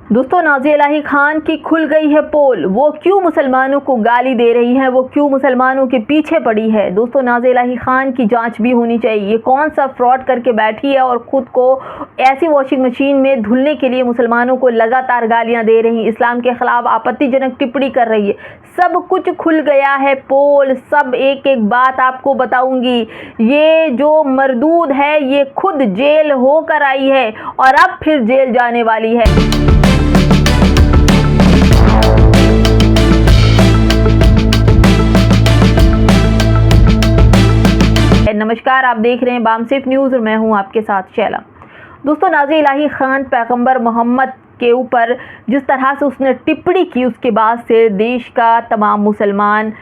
दोस्तों, नाज़िया इलाही खान की खुल गई है पोल। वो क्यों मुसलमानों को गाली दे रही है, वो क्यों मुसलमानों के पीछे पड़ी है। दोस्तों, नाज़िया इलाही खान की जांच भी होनी चाहिए। ये कौन सा फ्रॉड करके बैठी है और खुद को ऐसी वॉशिंग मशीन में धुलने के लिए मुसलमानों को लगातार गालियां दे रही, इस्लाम के खिलाफ आपत्तिजनक टिप्पणी कर रही है। सब कुछ खुल गया है पोल, सब एक एक बात आपको बताऊंगी। ये जो मरदूद है ये खुद जेल होकर आई है और अब फिर जेल जाने वाली है। नमस्कार, आप देख रहे हैं बामसिफ न्यूज़ और मैं हूं आपके साथ शैला। दोस्तों, नाज़िया इलाही खान पैगंबर मोहम्मद के ऊपर जिस तरह से उसने टिप्पणी की, उसके बाद से देश का तमाम मुसलमान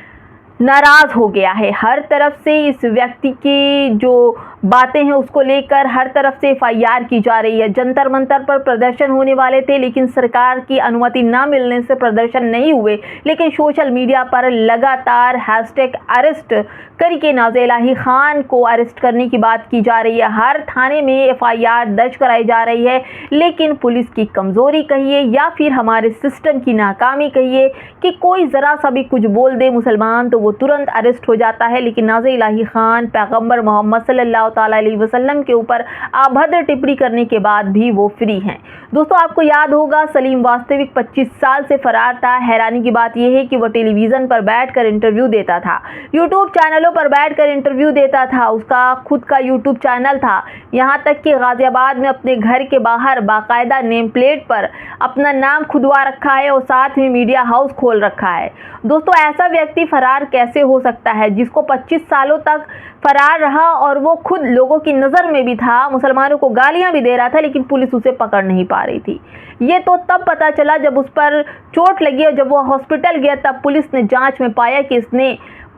नाराज़ हो गया है। हर तरफ से इस व्यक्ति की जो बातें हैं उसको लेकर हर तरफ से एफआईआर की जा रही है। जंतर मंतर पर प्रदर्शन होने वाले थे, लेकिन सरकार की अनुमति ना मिलने से प्रदर्शन नहीं हुए। लेकिन सोशल मीडिया पर लगातार हैशटैग अरेस्ट करके नाज़िया इलाही खान को अरेस्ट करने की बात की जा रही है। हर थाने में एफआईआर दर्ज कराई जा रही है, लेकिन पुलिस की कमज़ोरी कहिए या फिर हमारे सिस्टम की नाकामी कहिए कि कोई ज़रा सा भी कुछ बोल दे मुसलमान तो वो तुरंत अरेस्ट हो जाता है। लेकिन नाज़िया इलाही खान पैगंबर मोहम्मद सल्लल्लाहु अलैहि वसल्लम के ऊपर अभद्र टिप्पणी करने के बाद भी वो फ्री हैं। दोस्तों, आपको याद होगा सलीम वास्तविक 25 साल से फरार था। हैरानी की बात यह है कि वो टेलीविज़न पर बैठकर इंटरव्यू देता था, यूट्यूब चैनलों पर बैठकर इंटरव्यू देता था। उसका खुद का यूट्यूब चैनल था, यहाँ तक कि गाजियाबाद में अपने घर के बाहर बाकायदा नेम प्लेट पर अपना नाम खुदवा रखा है और साथ में मीडिया हाउस खोल रखा है। दोस्तों, ऐसा व्यक्ति फरार कैसे हो सकता है जिसको 25 सालों तक फरार रहा और वो खुद लोगों की नज़र में भी था, मुसलमानों को गालियां भी दे रहा था, लेकिन पुलिस उसे पकड़ नहीं पा रही थी। ये तो तब पता चला जब उस पर चोट लगी और जब वो हॉस्पिटल गया, तब पुलिस ने जांच में पाया कि इसने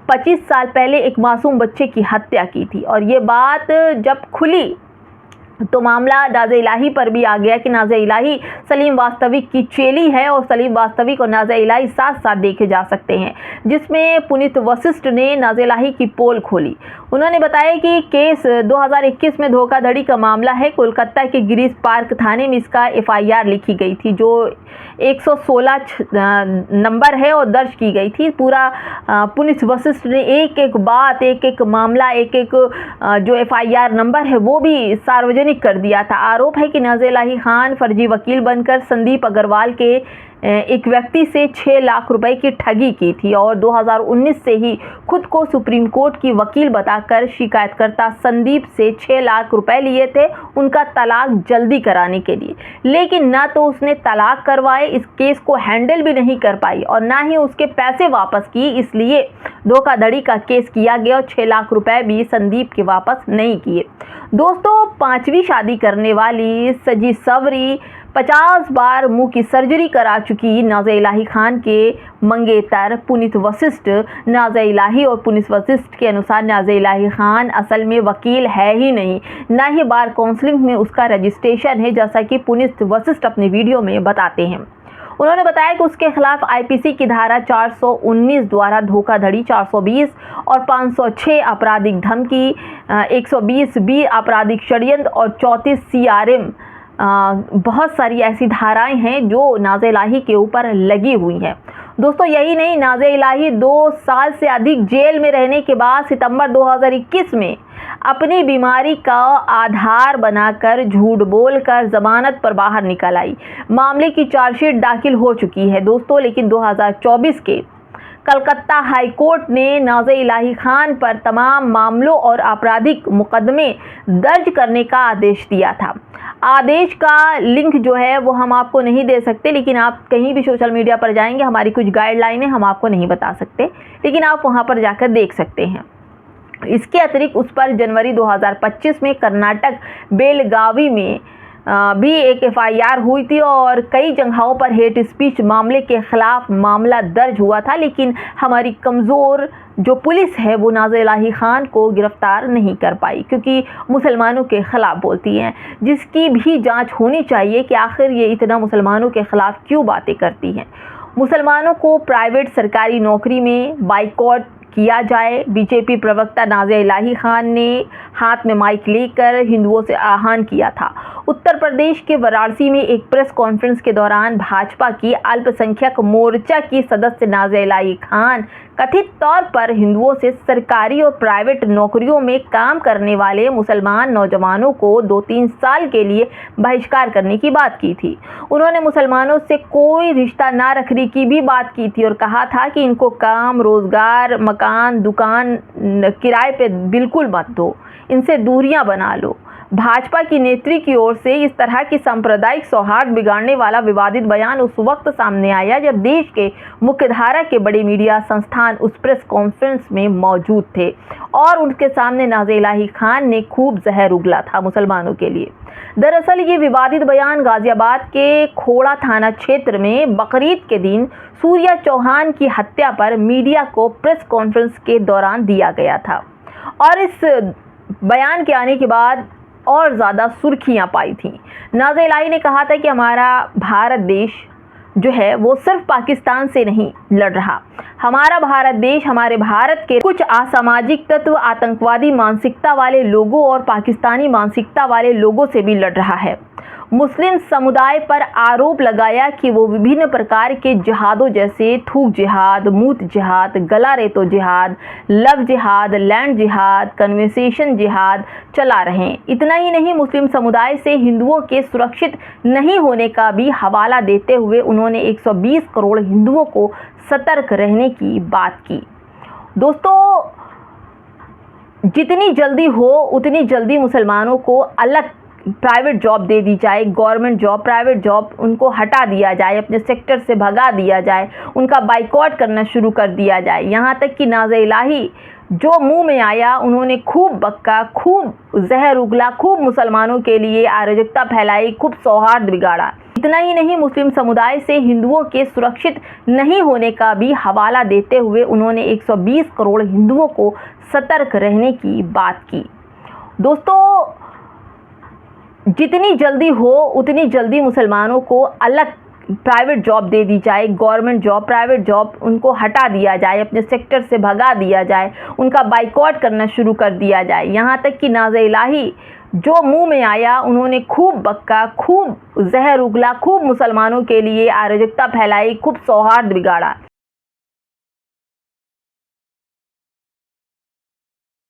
25 साल पहले एक मासूम बच्चे की हत्या की थी। और ये बात जब खुली तो मामला नाज़िया इलाही पर भी आ गया कि नाज़िया इलाही सलीम वास्तविक की चेली है और सलीम वास्तविक और नाज़िया इलाही साथ साथ देखे जा सकते हैं, जिसमें पुनीत वशिष्ठ ने नाज़िया इलाही की पोल खोली। उन्होंने बताया कि केस 2021 में धोखाधड़ी का मामला है। कोलकाता के गिरीश पार्क थाने में इसका एफआईआर लिखी गई थी, जो 116 नंबर है और दर्ज की गई थी। पूरा पुनीत वशिष्ठ ने एक एक बात, एक एक मामला, एक एक जो एफआईआर नंबर है वो भी सार्वजनिक कर दिया था। आरोप है कि नाज़िया इलाही खान फर्जी वकील बनकर संदीप अग्रवाल के एक व्यक्ति से 6 लाख रुपए की ठगी की थी और 2019 से ही खुद को सुप्रीम कोर्ट की वकील बताकर शिकायतकर्ता संदीप से 6 लाख रुपए लिए थे उनका तलाक जल्दी कराने के लिए। लेकिन ना तो उसने तलाक करवाए, इस केस को हैंडल भी नहीं कर पाई और ना ही उसके पैसे वापस की, इसलिए धोखाधड़ी का केस किया गया और 6 लाख रुपए भी संदीप के वापस नहीं किए। दोस्तों, 5वीं शादी करने वाली सजी सवरी 50 बार मुंह की सर्जरी करा चुकी नाज़िया इलाही खान के मंगेतर पुनीत वशिष्ठ, नाज़िया इलाही और पुनीत वशिष्ठ के अनुसार नाज़िया इलाही खान असल में वकील है ही नहीं, ना ही बार काउंसलिंग में उसका रजिस्ट्रेशन है, जैसा कि पुनीत वशिष्ठ अपने वीडियो में बताते हैं। उन्होंने बताया कि उसके खिलाफ आईपीसी की धारा 419 द्वारा धोखाधड़ी, 420 और 506 आपराधिक धमकी, 120 बी आपराधिक षड्यंत्र और 34 सीआरएम बहुत सारी ऐसी धाराएं हैं जो नाज़िया इलाही के ऊपर लगी हुई हैं। दोस्तों, यही नहीं, नाज़िया इलाही 2 साल से अधिक जेल में रहने के बाद सितंबर 2021 में अपनी बीमारी का आधार बनाकर झूठ बोलकर जमानत पर बाहर निकल आई। मामले की चार्जशीट दाखिल हो चुकी है दोस्तों, लेकिन 2024 के कलकत्ता हाई कोर्ट ने नाज़िया इलाही खान पर तमाम मामलों और आपराधिक मुकदमे दर्ज करने का आदेश दिया था। आदेश का लिंक जो है वो हम आपको नहीं दे सकते, लेकिन आप कहीं भी सोशल मीडिया पर जाएंगे, हमारी कुछ गाइडलाइनें हम आपको नहीं बता सकते, लेकिन आप वहां पर जाकर देख सकते हैं। इसके अतिरिक्त उस पर जनवरी 2025 में कर्नाटक बेलगावी में भी एक एफआईआर हुई थी और कई जगहों पर हेट स्पीच मामले के खिलाफ मामला दर्ज हुआ था, लेकिन हमारी कमज़ोर जो पुलिस है वो नाज़िया इलाही खान को गिरफ्तार नहीं कर पाई, क्योंकि मुसलमानों के ख़िलाफ़ बोलती हैं, जिसकी भी जांच होनी चाहिए कि आखिर ये इतना मुसलमानों के ख़िलाफ़ क्यों बातें करती हैं। मुसलमानों को प्राइवेट सरकारी नौकरी में बाइकॉट किया जाए। बीजेपी प्रवक्ता नाज़िया इलाही खान ने हाथ में माइक लेकर हिंदुओं से आह्वान किया था। उत्तर प्रदेश के वाराणसी में एक प्रेस कॉन्फ्रेंस के दौरान भाजपा की अल्पसंख्यक मोर्चा की सदस्य नाज़िया इलाही खान कथित तौर पर हिंदुओं से सरकारी और प्राइवेट नौकरियों में काम करने वाले मुसलमान नौजवानों को 2-3 साल के लिए बहिष्कार करने की बात की थी। उन्होंने मुसलमानों से कोई रिश्ता ना रखने की भी बात की थी और कहा था कि इनको काम, रोजगार, मकान, दुकान किराए पे बिल्कुल मत दो, इनसे दूरियां बना लो। भाजपा की नेत्री की ओर से इस तरह की सांप्रदायिक सौहार्द बिगाड़ने वाला विवादित बयान उस वक्त सामने आया जब देश के मुख्यधारा के बड़े मीडिया संस्थान उस प्रेस कॉन्फ्रेंस में मौजूद थे और उनके सामने नाज़िया इलाही खान ने खूब जहर उगला था मुसलमानों के लिए। दरअसल ये विवादित बयान गाजियाबाद के खोड़ा थाना क्षेत्र में बकरीद के दिन सूर्या चौहान की हत्या पर मीडिया को प्रेस कॉन्फ्रेंस के दौरान दिया गया था और इस बयान के आने के बाद और ज़्यादा सुर्खियां पाई थी। नाज़िया इलाही ने कहा था कि हमारा भारत देश जो है वो सिर्फ पाकिस्तान से नहीं लड़ रहा, हमारा भारत देश हमारे भारत के कुछ असामाजिक तत्व, आतंकवादी मानसिकता वाले लोगों और पाकिस्तानी मानसिकता वाले लोगों से भी लड़ रहा है। मुस्लिम समुदाय पर आरोप लगाया कि वो विभिन्न प्रकार के जिहादों जैसे थूक जिहाद, मूत जिहाद, गला रेतो जिहाद, लव जिहाद, लैंड जिहाद, कन्वर्सेशन जिहाद चला रहे हैं। इतना ही नहीं, मुस्लिम समुदाय से हिंदुओं के सुरक्षित नहीं होने का भी हवाला देते हुए उन्होंने 120 करोड़ हिंदुओं को सतर्क रहने की बात की। दोस्तों, जितनी जल्दी हो उतनी जल्दी मुसलमानों को अलग प्राइवेट जॉब दे दी जाए, गवर्नमेंट जॉब, प्राइवेट जॉब उनको हटा दिया जाए, अपने सेक्टर से भगा दिया जाए, उनका बाइकआउट करना शुरू कर दिया जाए। यहाँ तक कि नाज़िया इलाही जो मुंह में आया उन्होंने खूब बक्का, खूब जहर उगला, खूब मुसलमानों के लिए अराजकता फैलाई, खूब सौहार्द बिगाड़ा। इतना ही नहीं, मुस्लिम समुदाय से हिंदुओं के सुरक्षित नहीं होने का भी हवाला देते हुए उन्होंने 120 करोड़ हिंदुओं को सतर्क रहने की बात की। दोस्तों, जितनी जल्दी हो उतनी जल्दी मुसलमानों को अलग प्राइवेट जॉब दे दी जाए, गवर्नमेंट जॉब, प्राइवेट जॉब उनको हटा दिया जाए, अपने सेक्टर से भगा दिया जाए, उनका बाइकआउट करना शुरू कर दिया जाए। यहाँ तक कि नाज़िया इलाही जो मुंह में आया उन्होंने खूब बक्का, खूब जहर उगला, खूब मुसलमानों के लिए अराजकता फैलाई, खूब सौहार्द बिगाड़ा।